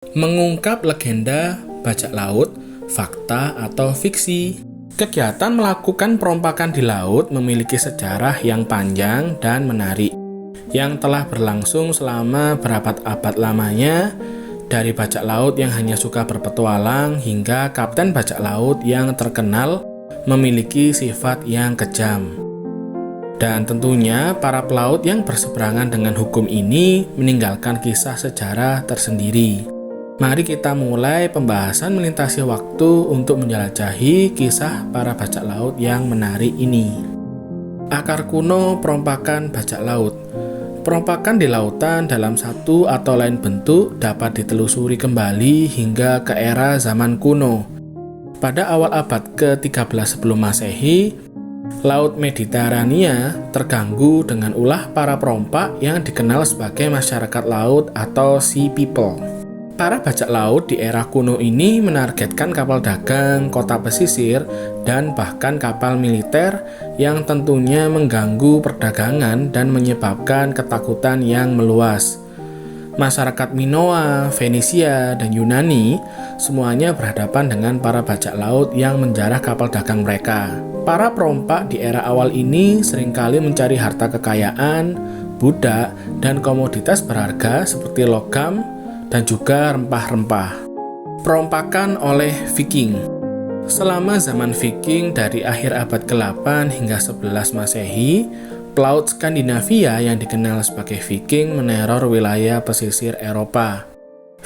Mengungkap legenda, bajak laut, fakta atau fiksi. Kegiatan melakukan perompakan di laut memiliki sejarah yang panjang dan menarik, yang telah berlangsung selama berabad-abad lamanya, dari bajak laut yang hanya suka berpetualang hingga kapten bajak laut yang terkenal memiliki sifat yang kejam. Dan tentunya para pelaut yang berseberangan dengan hukum ini meninggalkan kisah sejarah tersendiri. Mari kita mulai pembahasan melintasi waktu untuk menjelajahi kisah para bajak laut yang menarik ini. Akar kuno perompakan bajak laut. Perompakan di lautan dalam satu atau lain bentuk dapat ditelusuri kembali hingga ke era zaman kuno. Pada awal abad ke-13 sebelum Masehi, Laut Mediterania terganggu dengan ulah para perompak yang dikenal sebagai masyarakat laut atau sea people. Para bajak laut di era kuno ini menargetkan kapal dagang, kota pesisir, dan bahkan kapal militer yang tentunya mengganggu perdagangan dan menyebabkan ketakutan yang meluas. Masyarakat Minoa, Fenisia, dan Yunani semuanya berhadapan dengan para bajak laut yang menjarah kapal dagang mereka. Para perompak di era awal ini seringkali mencari harta kekayaan, budak, dan komoditas berharga seperti logam dan juga rempah-rempah. Perompakan oleh Viking. Selama zaman Viking dari akhir abad ke-8 hingga 11 Masehi, pelaut Skandinavia yang dikenal sebagai Viking meneror wilayah pesisir Eropa.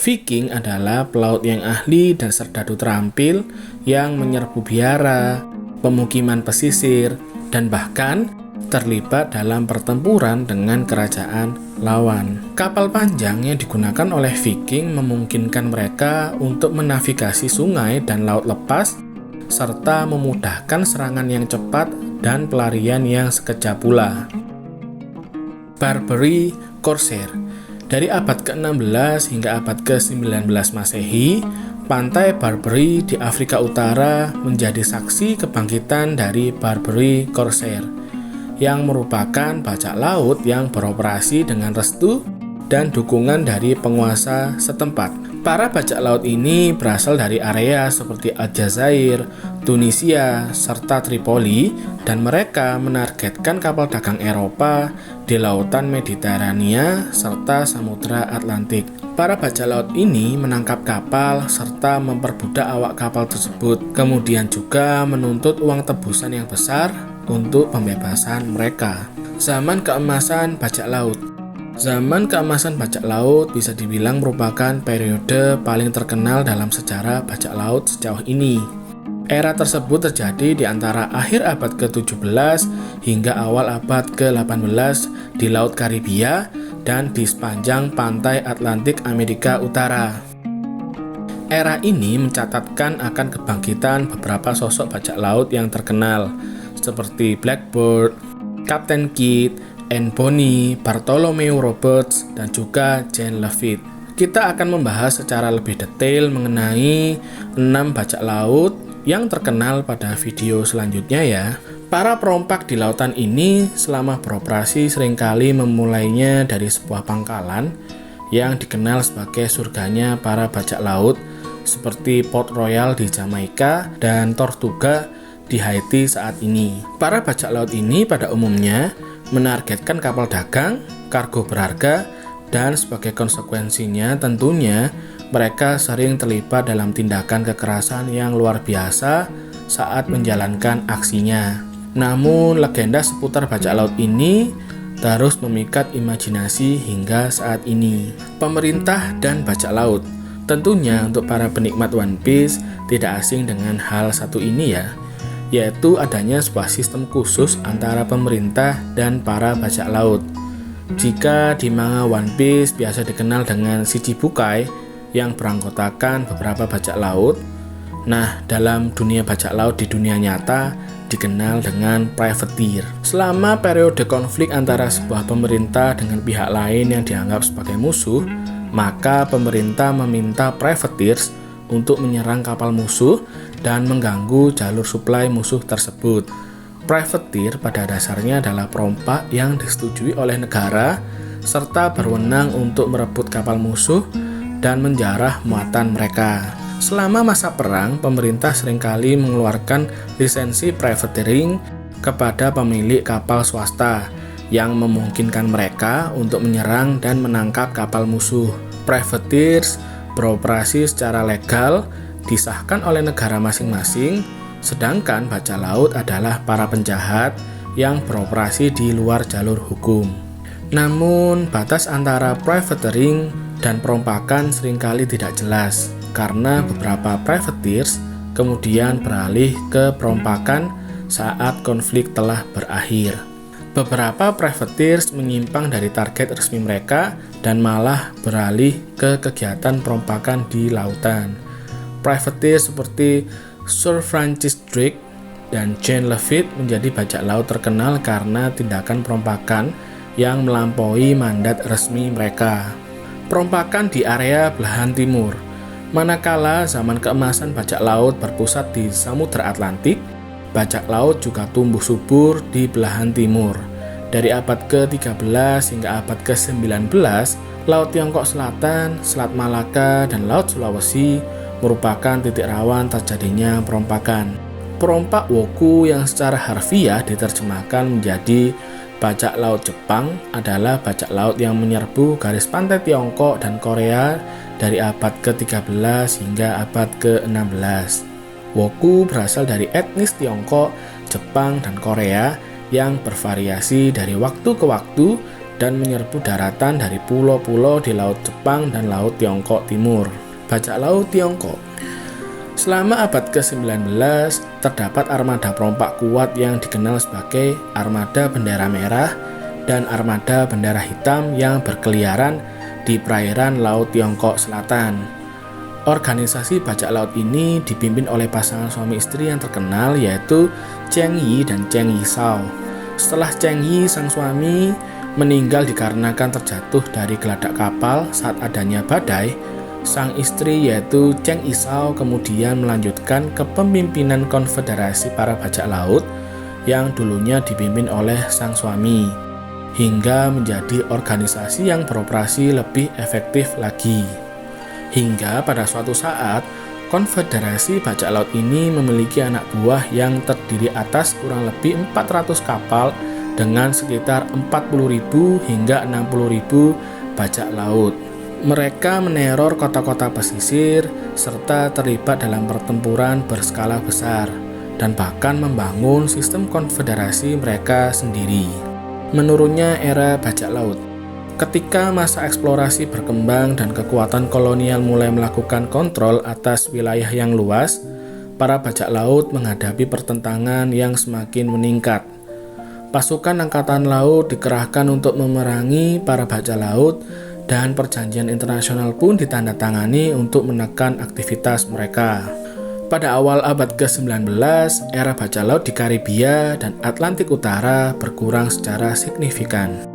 Viking adalah pelaut yang ahli dan serdadu terampil yang menyerbu biara, pemukiman pesisir, dan bahkan terlibat dalam pertempuran dengan kerajaan lawan. Kapal panjang yang digunakan oleh Viking memungkinkan mereka untuk menavigasi sungai dan laut lepas, serta memudahkan serangan yang cepat dan pelarian yang sekejap pula. Barbary Corsair. Dari abad ke-16 hingga abad ke-19 Masehi, pantai Barbary di Afrika Utara menjadi saksi kebangkitan dari Barbary Corsair, yang merupakan bajak laut yang beroperasi dengan restu dan dukungan dari penguasa setempat. Para bajak laut ini berasal dari area seperti Aljazair, Tunisia, serta Tripoli, dan mereka menargetkan kapal dagang Eropa di lautan Mediterania serta Samudra Atlantik. Para bajak laut ini menangkap kapal serta memperbudak awak kapal tersebut, kemudian juga menuntut uang tebusan yang besar untuk pembebasan mereka. Zaman keemasan bajak laut. Zaman keemasan bajak laut bisa dibilang merupakan periode paling terkenal dalam sejarah bajak laut sejauh ini. Era tersebut terjadi di antara akhir abad ke-17 hingga awal abad ke-18 di Laut Karibia dan di sepanjang pantai Atlantik Amerika Utara. Era ini mencatatkan akan kebangkitan beberapa sosok bajak laut yang terkenal, seperti Blackbeard, Captain Kidd, Anne Bonny, Bartholomew Roberts, dan juga Jane Lafitte. Kita akan membahas secara lebih detail mengenai 6 bajak laut yang terkenal pada video selanjutnya ya. Para perompak di lautan ini selama beroperasi seringkali memulainya dari sebuah pangkalan yang dikenal sebagai surganya para bajak laut, seperti Port Royal di Jamaika dan Tortuga di Haiti saat ini. Para bajak laut ini pada umumnya menargetkan kapal dagang, kargo berharga, dan sebagai konsekuensinya tentunya mereka sering terlibat dalam tindakan kekerasan yang luar biasa saat menjalankan aksinya. Namun legenda seputar bajak laut ini terus memikat imajinasi hingga saat ini. Pemerintah dan bajak laut. Tentunya untuk para penikmat One Piece tidak asing dengan hal satu ini ya, yaitu adanya sebuah sistem khusus antara pemerintah dan para bajak laut. Jika di manga One Piece biasa dikenal dengan Shichibukai yang beranggotakan beberapa bajak laut, nah dalam dunia bajak laut di dunia nyata dikenal dengan privateer. Selama periode konflik antara sebuah pemerintah dengan pihak lain yang dianggap sebagai musuh, maka pemerintah meminta privateers untuk menyerang kapal musuh dan mengganggu jalur suplai musuh tersebut. Privateer pada dasarnya adalah perompak yang disetujui oleh negara serta berwenang untuk merebut kapal musuh dan menjarah muatan mereka. Selama masa perang, pemerintah seringkali mengeluarkan lisensi privateering kepada pemilik kapal swasta yang memungkinkan mereka untuk menyerang dan menangkap kapal musuh. Privateers beroperasi secara legal, disahkan oleh negara masing-masing, sedangkan bajak laut adalah para penjahat yang beroperasi di luar jalur hukum. Namun, batas antara privateering dan perompakan seringkali tidak jelas, karena beberapa privateers kemudian beralih ke perompakan saat konflik telah berakhir. Beberapa privateers menyimpang dari target resmi mereka dan malah beralih ke kegiatan perompakan di lautan. Privateers seperti Sir Francis Drake dan Jane Lafitte menjadi bajak laut terkenal karena tindakan perompakan yang melampaui mandat resmi mereka. Perompakan di area belahan timur. Manakala zaman keemasan bajak laut berpusat di Samudra Atlantik, bajak laut juga tumbuh subur di belahan timur. Dari abad ke-13 hingga abad ke-19, Laut Tiongkok Selatan, Selat Malaka, dan Laut Sulawesi merupakan titik rawan terjadinya perompakan. Perompak woku yang secara harfiah diterjemahkan menjadi bajak laut Jepang adalah bajak laut yang menyerbu garis pantai Tiongkok dan Korea dari abad ke-13 hingga abad ke-16. Woku berasal dari etnis Tiongkok, Jepang, dan Korea yang bervariasi dari waktu ke waktu dan menyerbu daratan dari pulau-pulau di Laut Jepang dan Laut Tiongkok Timur. Bajak laut Tiongkok. Selama abad ke-19, terdapat armada perompak kuat yang dikenal sebagai armada bendera merah dan armada bendera hitam yang berkeliaran di perairan Laut Tiongkok Selatan. Organisasi bajak laut ini dipimpin oleh pasangan suami istri yang terkenal yaitu Cheng Yi dan Cheng Yisao. Setelah Cheng Yi, sang suami, meninggal dikarenakan terjatuh dari geladak kapal saat adanya badai, sang istri yaitu Cheng Yisao kemudian melanjutkan kepemimpinan konfederasi para bajak laut yang dulunya dipimpin oleh sang suami, hingga menjadi organisasi yang beroperasi lebih efektif lagi. Hingga pada suatu saat, konfederasi bajak laut ini memiliki anak buah yang terdiri atas kurang lebih 400 kapal dengan sekitar 40.000 hingga 60.000 bajak laut. Mereka meneror kota-kota pesisir serta terlibat dalam pertempuran berskala besar dan bahkan membangun sistem konfederasi mereka sendiri. Menurunnya era bajak laut. Ketika masa eksplorasi berkembang dan kekuatan kolonial mulai melakukan kontrol atas wilayah yang luas, para bajak laut menghadapi pertentangan yang semakin meningkat. Pasukan angkatan laut dikerahkan untuk memerangi para bajak laut dan perjanjian internasional pun ditandatangani untuk menekan aktivitas mereka. Pada awal abad ke-19, era bajak laut di Karibia dan Atlantik Utara berkurang secara signifikan.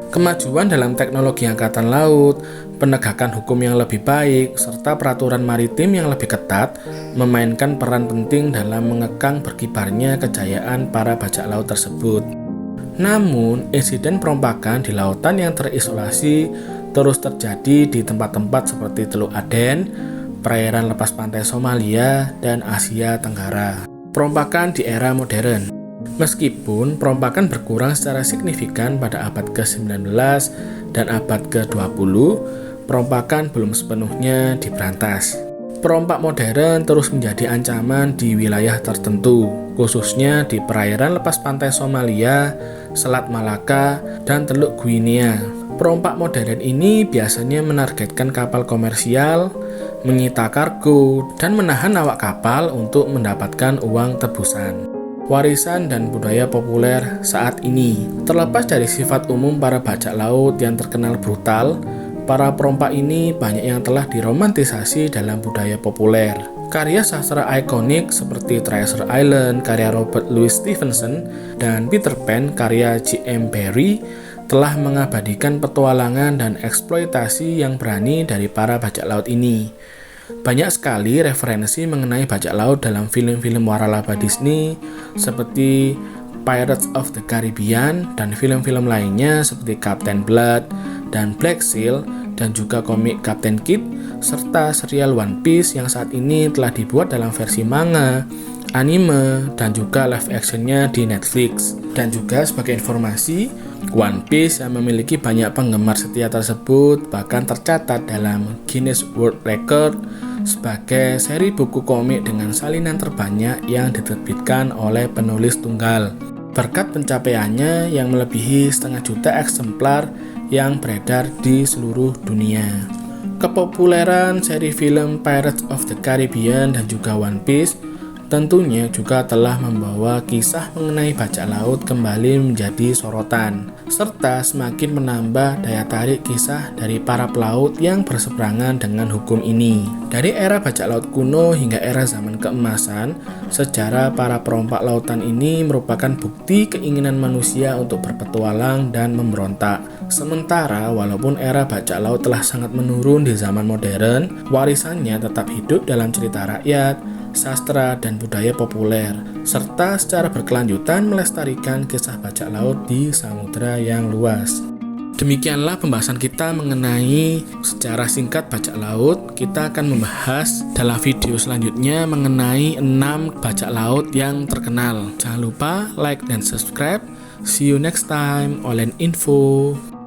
Kemajuan dalam teknologi angkatan laut, penegakan hukum yang lebih baik, serta peraturan maritim yang lebih ketat memainkan peran penting dalam mengekang berkibarnya kejayaan para bajak laut tersebut. Namun, insiden perompakan di lautan yang terisolasi terus terjadi di tempat-tempat seperti Teluk Aden, perairan lepas pantai Somalia, dan Asia Tenggara. Perompakan di era modern. Meskipun perompakan berkurang secara signifikan pada abad ke-19 dan abad ke-20, perompakan belum sepenuhnya diberantas. Perompak modern terus menjadi ancaman di wilayah tertentu, khususnya di perairan lepas pantai Somalia, Selat Malaka, dan Teluk Guinea. Perompak modern ini biasanya menargetkan kapal komersial, menyita kargo, dan menahan awak kapal untuk mendapatkan uang tebusan. Warisan dan budaya populer saat ini. Terlepas dari sifat umum para bajak laut yang terkenal brutal, para perompak ini banyak yang telah diromantisasi dalam budaya populer. Karya sastra ikonik seperti Treasure Island karya Robert Louis Stevenson dan Peter Pan karya J.M. Barrie telah mengabadikan petualangan dan eksploitasi yang berani dari para bajak laut ini. Banyak sekali referensi mengenai bajak laut dalam film-film waralaba Disney seperti Pirates of the Caribbean dan film-film lainnya seperti Captain Blood dan Black Seal dan juga komik Captain Kidd serta serial One Piece yang saat ini telah dibuat dalam versi manga, anime, dan juga live actionnya di Netflix. Dan juga sebagai informasi, One Piece yang memiliki banyak penggemar setia tersebut bahkan tercatat dalam Guinness World Record sebagai seri buku komik dengan salinan terbanyak yang diterbitkan oleh penulis tunggal. Berkat pencapaiannya yang melebihi 500 juta eksemplar yang beredar di seluruh dunia. Kepopuleran seri film Pirates of the Caribbean dan juga One Piece tentunya juga telah membawa kisah mengenai bajak laut kembali menjadi sorotan, serta semakin menambah daya tarik kisah dari para pelaut yang berseberangan dengan hukum ini. Dari era bajak laut kuno hingga era zaman keemasan, sejarah para perompak lautan ini merupakan bukti keinginan manusia untuk berpetualang dan memberontak. Sementara walaupun era bajak laut telah sangat menurun di zaman modern, warisannya tetap hidup dalam cerita rakyat, sastra, dan budaya populer, serta secara berkelanjutan melestarikan kisah bajak laut di samudera yang luas. Demikianlah pembahasan kita mengenai sejarah singkat bajak laut. Kita akan membahas dalam video selanjutnya mengenai 6 bajak laut yang terkenal. Jangan lupa like dan subscribe. See you next time. Online Info.